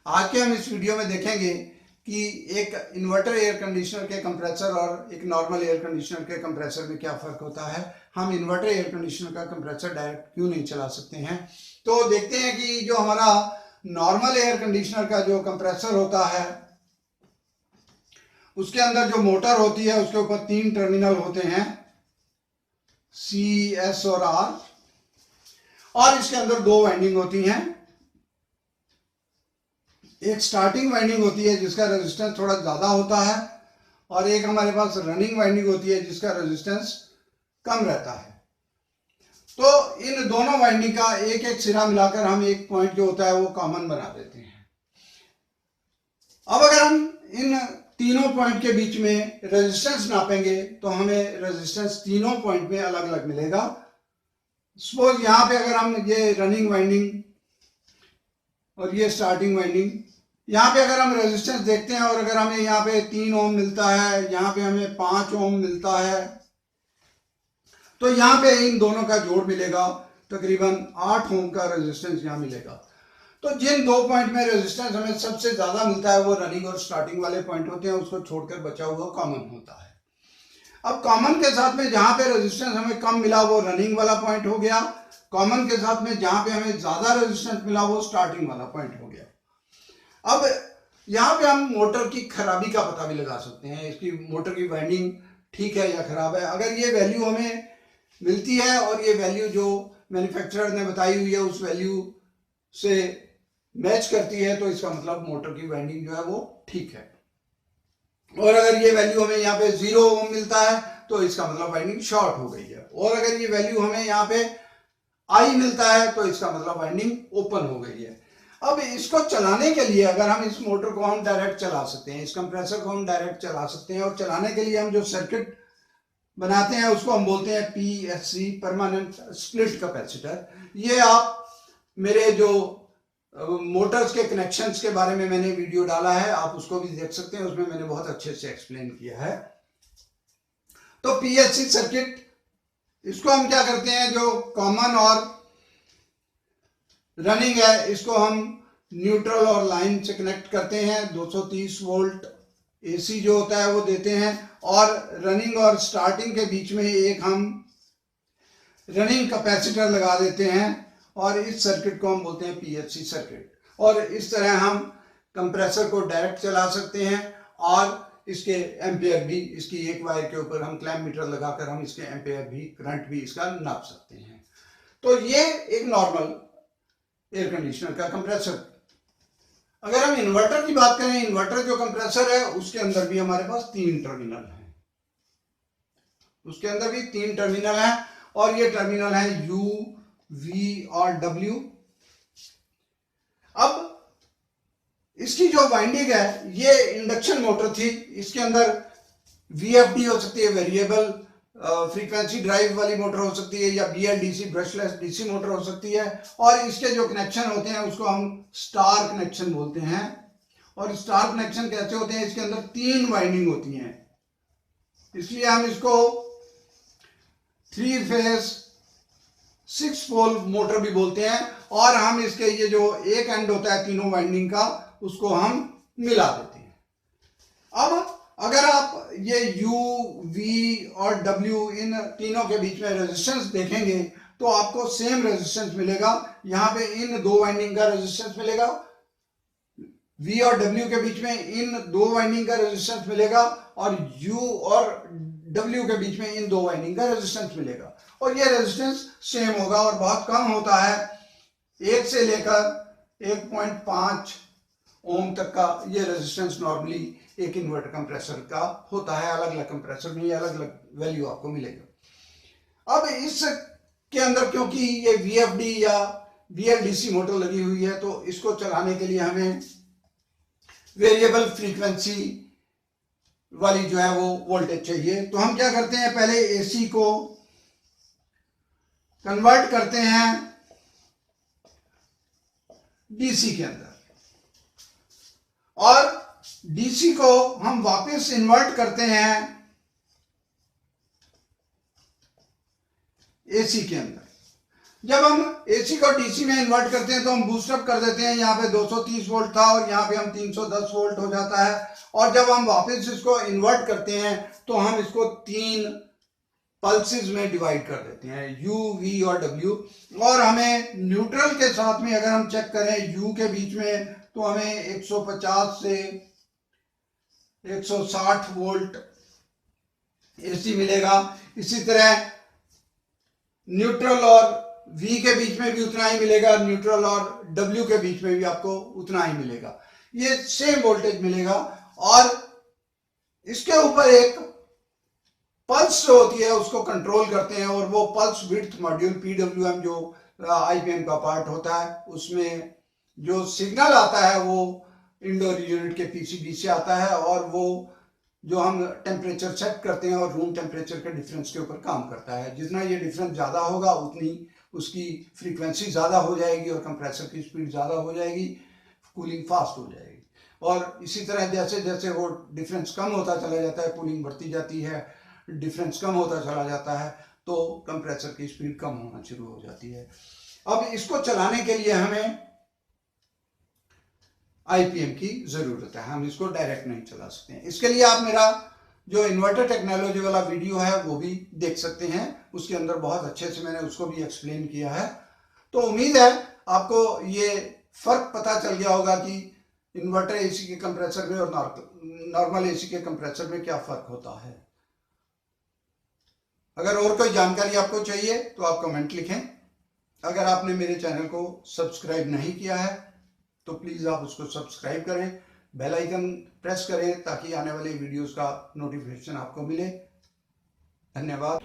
आज के हम इस वीडियो में देखेंगे कि एक इन्वर्टर एयर कंडीशनर के कंप्रेसर और एक नॉर्मल एयर कंडीशनर के कंप्रेसर में क्या फ़र्क होता है। हम इन्वर्टर एयर कंडीशनर का कंप्रेसर डायरेक्ट क्यों नहीं चला सकते हैं। तो देखते हैं कि जो हमारा नॉर्मल एयर कंडीशनर का जो कंप्रेसर होता है उसके अंदर जो मोटर होती है उसके ऊपर 3 टर्मिनल होते हैं, सी, एस और आर, और इसके अंदर 2 वाइंडिंग होती हैं। एक स्टार्टिंग वाइंडिंग होती है जिसका रेजिस्टेंस थोड़ा ज़्यादा होता है और एक हमारे पास रनिंग वाइंडिंग होती है जिसका रेजिस्टेंस कम रहता है। तो इन दोनों वाइंडिंग का एक एक सिरा मिलाकर हम एक पॉइंट जो होता है वो कॉमन बना देते हैं। अब अगर हम इन तीनों पॉइंट के बीच में रेजिस्टेंस नापेंगे तो हमें रेजिस्टेंस तीनों पॉइंट में अलग अलग मिलेगा। सपोज यहाँ पे अगर हम ये रनिंग वाइंडिंग और ये स्टार्टिंग वाइंडिंग, यहाँ पे अगर हम रेजिस्टेंस देखते हैं और अगर हमें यहाँ पे 3 ओम मिलता है, यहाँ पे हमें 5 ओम मिलता है, तो यहाँ पे इन दोनों का जोड़ मिलेगा, तकरीबन 8 ओम का रेजिस्टेंस यहाँ मिलेगा। तो जिन 2 पॉइंट में रेजिस्टेंस हमें सबसे ज़्यादा मिलता है वो रनिंग और स्टार्टिंग वाले पॉइंट होते हैं, उसको छोड़कर बचा हुआ कॉमन होता है। अब कॉमन के साथ में जहाँ पे रेजिस्टेंस हमें कम मिला वो रनिंग वाला पॉइंट हो गया, कॉमन के साथ में जहाँ पे हमें ज़्यादा रेजिस्टेंस मिला वो स्टार्टिंग वाला पॉइंट हो गया। अब यहाँ पे हम मोटर की खराबी का पता भी लगा सकते हैं, इसकी मोटर की वाइंडिंग ठीक है या खराब है। अगर ये वैल्यू हमें मिलती है और ये वैल्यू जो मैन्युफैक्चरर ने बताई हुई है उस वैल्यू से मैच करती है तो इसका मतलब मोटर की वाइंडिंग जो है वो ठीक है। और अगर ये वैल्यू हमें यहाँ पे 0 ओम मिलता है तो इसका मतलब वाइंडिंग शॉर्ट हो गई है। और अगर ये वैल्यू हमें यहाँ पे आई मिलता है तो इसका मतलब वाइंडिंग ओपन हो गई है। अब इसको चलाने के लिए अगर हम इस मोटर को हम डायरेक्ट चला सकते हैं, इस कंप्रेसर को हम डायरेक्ट चला सकते हैं, और चलाने के लिए हम जो सर्किट बनाते हैं उसको हम बोलते हैं PSC, परमानेंट स्प्लिट कैपेसिटर। ये आप मेरे जो मोटर्स के कनेक्शंस के बारे में मैंने वीडियो डाला है, आप उसको भी देख सकते हैं, उसमें मैंने बहुत अच्छे से एक्सप्लेन किया है। तो PSC सर्किट, इसको हम क्या करते हैं, जो कॉमन और रनिंग है इसको हम न्यूट्रल और लाइन से कनेक्ट करते हैं, 230 वोल्ट AC जो होता है वो देते हैं, और रनिंग और स्टार्टिंग के बीच में एक हम रनिंग कैपेसिटर लगा देते हैं और इस सर्किट को हम बोलते हैं PSC सर्किट। और इस तरह हम कंप्रेसर को डायरेक्ट चला सकते हैं और इसके एम्पेयर भी, इसकी एक वायर के ऊपर हम क्लैम्प मीटर लगाकर हम इसके एम्पेयर भी, करंट भी इसका नाप सकते हैं। तो ये एक नॉर्मल एयर कंडीशनर का कंप्रेसर। अगर हम इन्वर्टर की बात करें, इन्वर्टर जो कंप्रेसर है उसके अंदर भी हमारे पास 3 टर्मिनल हैं, उसके अंदर भी 3 टर्मिनल हैं और ये टर्मिनल है U, V और W। अब इसकी जो वाइंडिंग है, ये इंडक्शन मोटर थी, इसके अंदर VFD हो सकती है, वेरिएबल फ्रीक्वेंसी ड्राइव वाली मोटर हो सकती है, या BLDC, ब्रशलेस DC मोटर हो सकती है, और इसके जो कनेक्शन होते हैं उसको हम स्टार कनेक्शन बोलते हैं। और स्टार कनेक्शन कैसे होते हैं, इसके अंदर 3 वाइंडिंग होती हैं, इसलिए हम इसको 3 फेज 6 पोल मोटर भी बोलते हैं। और हम इसके ये जो एक एंड होता है तीनों वाइंडिंग का उसको हम मिला देते हैं। अब अगर आप ये U, V और W इन तीनों के बीच में रेजिस्टेंस देखेंगे तो आपको सेम रेजिस्टेंस मिलेगा। यहाँ पे इन 2 वाइंडिंग का रेजिस्टेंस मिलेगा, V और W के बीच में इन 2 वाइंडिंग का रेजिस्टेंस मिलेगा, और U और W के बीच में इन 2 वाइंडिंग का रेजिस्टेंस मिलेगा। और ये रेजिस्टेंस सेम होगा और बहुत कम होता है, 1 से लेकर 1.5 ओम तक का ये रेजिस्टेंस नॉर्मली एक इन्वर्टर कंप्रेसर का होता है। अलग अलग कंप्रेसर में ये अलग अलग वैल्यू आपको मिलेगा। अब इसके अंदर क्योंकि ये VFD या BLDC मोटर लगी हुई है तो इसको चलाने के लिए हमें वेरिएबल फ्रीक्वेंसी वाली जो है वो वोल्टेज चाहिए। तो हम क्या करते हैं, पहले AC को कन्वर्ट करते हैं DC के अंदर, और DC को हम वापस इन्वर्ट करते हैं AC के अंदर। जब हम एसी को डीसी में इन्वर्ट करते हैं तो हम बूस्टअप कर देते हैं, यहाँ पे 230 वोल्ट था और यहाँ पे हम 310 वोल्ट हो जाता है। और जब हम वापस इसको इन्वर्ट करते हैं तो हम इसको 3 पल्सेस में डिवाइड कर देते हैं, U, V और W। और हमें न्यूट्रल के साथ में अगर हम चेक करें U के बीच में, तो हमें 150 से 160 वोल्ट एसी मिलेगा। इसी तरह न्यूट्रल और V के बीच में भी उतना ही मिलेगा, न्यूट्रल और W के बीच में भी आपको उतना ही मिलेगा, ये सेम वोल्टेज मिलेगा। और इसके ऊपर एक पल्स जो होती है उसको कंट्रोल करते हैं, और वो पल्स विड्थ मॉड्यूल PWM जो IPM का पार्ट होता है, उसमें जो सिग्नल आता है वो इंडोर यूनिट के PCB से आता है, और वो जो हम टेम्परेचर सेट करते हैं और रूम टेम्परेचर के डिफरेंस के ऊपर काम करता है। जितना ये डिफरेंस ज़्यादा होगा उतनी उसकी फ्रीक्वेंसी ज़्यादा हो जाएगी और कंप्रेसर की स्पीड ज़्यादा हो जाएगी, कूलिंग फास्ट हो जाएगी। और इसी तरह जैसे जैसे वो डिफरेंस कम होता चला जाता है, कूलिंग बढ़ती जाती है, डिफरेंस कम होता चला जाता है, तो कंप्रेसर की स्पीड कम होना शुरू हो जाती है। अब इसको चलाने के लिए हमें IPM की ज़रूरत है, हम इसको डायरेक्ट नहीं चला सकते हैं। इसके लिए आप मेरा जो इन्वर्टर टेक्नोलॉजी वाला वीडियो है वो भी देख सकते हैं, उसके अंदर बहुत अच्छे से मैंने उसको भी एक्सप्लेन किया है। तो उम्मीद है आपको ये फ़र्क पता चल गया होगा कि इन्वर्टर AC के कंप्रेसर में और नॉर्मल AC के कंप्रेसर में क्या फ़र्क होता है। अगर और कोई जानकारी आपको चाहिए तो आप कमेंट लिखें। अगर आपने मेरे चैनल को सब्सक्राइब नहीं किया है तो प्लीज़ आप उसको सब्सक्राइब करें, बेल आइकन प्रेस करें ताकि आने वाले वीडियोस का नोटिफिकेशन आपको मिले। धन्यवाद।